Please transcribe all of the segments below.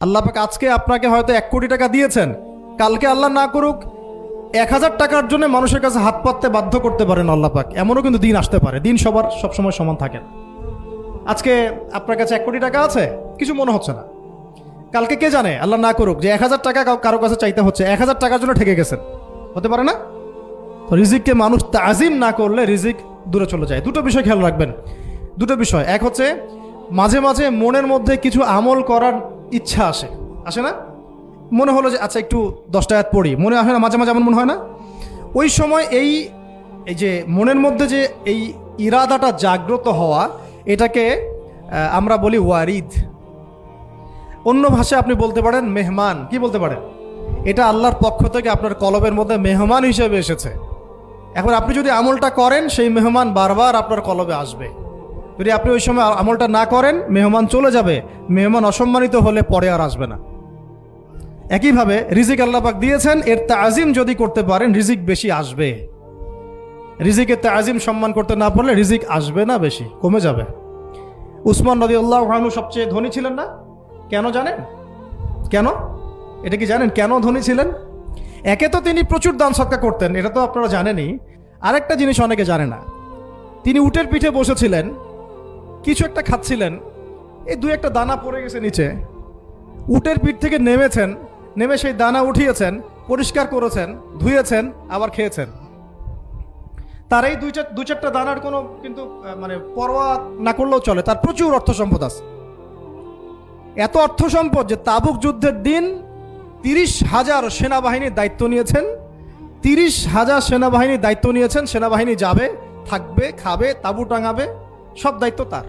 আল্লাহ পাক আজকে আপনাকে হয়তো 1 কোটি টাকা দিয়েছেন, কালকে আল্লাহ না করুক 1000 টাকার জন্য মানুষের কাছে হাত পাততে বাধ্য করতে পারেন আল্লাহ পাক। এমনও কিন্তু দিন আসতে পারে, দিন সবার সবসময় সমান থাকে না। আজকে আপনার কাছে 1 কোটি টাকা আছে, কিছু মনে হচ্ছে না, কালকে কে জানে আল্লাহ না করুক যে 1000 টাকা কারো কাছে চাইতে হচ্ছে, 1000 টাকার জন্য ঠেকে গেছেন, হতে পারে না? তো রিজিককে মানুষ তাজিম না করলে রিজিক দূরে চলে যায়। দুটো বিষয় খেয়াল রাখবেন, দুটো বিষয়। এক হচ্ছে মাঝে মাঝে মনের মধ্যে কিছু আমল করার ইচ্ছা আসে না? মনে হলো যে আচ্ছা একটু 10টা আয়াত পড়ি, মনে আসে না? মাঝে মাঝে এমন মনে হয় না? ওই সময় এই যে মনের মধ্যে যে এই ইরাদাটা জাগ্রত হওয়া, এটাকে আমরা বলি ওয়ারিদ। অন্য ভাষায় আপনি বলতে পারেন মেহমান। কি বলতে পারেন? এটা আল্লাহর পক্ষ থেকে আপনার কলবের মধ্যে মেহমান হিসেবে এসেছে। এখন আপনি যদি আমলটা করেন, সেই মেহমান বারবার আপনার কলবে আসবে। যদি আপনি ওই সময় আমলটা না করেন, মেহমান চলে যাবে, মেহমান অসম্মানিত হলে পরে আর আসবে না। একইভাবে রিজিক আল্লাহ পাক দিয়েছেন, এর তাজিম যদি করতে পারেন রিজিক বেশি আসবে। রিজিকের তাজিম সম্মান করতে না পারলে রিজিক আসবে না, বেশি কমে যাবে। উসমান রাদিয়াল্লাহু আনহু সবচেয়ে ধনী ছিলেন না? কেন জানেন? কেন? এটা কি জানেন কেন ধনী ছিলেন? একে তো তিনি প্রচুর দান সদকা করতেন, এটা তো আপনারা জানেনই। আরেকটা জিনিস অনেকে জানে না, তিনি উটের পিঠে বসেছিলেন, কিছু একটা খাচ্ছিলেন, এই 2-1টা দানা পড়ে গেছে নিচে। উটের পিঠ থেকে নেমেছেন, নেমে সেই দানা উঠিয়েছেন, পরিষ্কার করেছেন, ধুয়েছেন, আবার খেয়েছেন। তার এই 2-4টা দানার কোনো কিন্তু মানে পরোয়া না করলেও চলে, তার প্রচুর অর্থ সম্পদ আছে। এত অর্থ সম্পদ যে তাবুক যুদ্ধের দিন 30,000 সেনাবাহিনীর দায়িত্ব নিয়েছেন। 30,000 সেনাবাহিনীর দায়িত্ব নিয়েছেন। সেনাবাহিনী যাবে, থাকবে, খাবে, তাঁবু টাঙাবে, সব দায়িত্ব তার।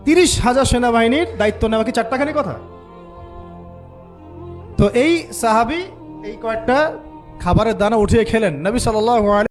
30,000 সেনাবাহিনীর দায়িত্ব নেওয়া কি চারটাখানি কথা? তো এই সাহাবী এই কয়েকটা খাবারের দানা উঠিয়ে খেলেন। নবী সাল্লাল্লাহু আলাইহি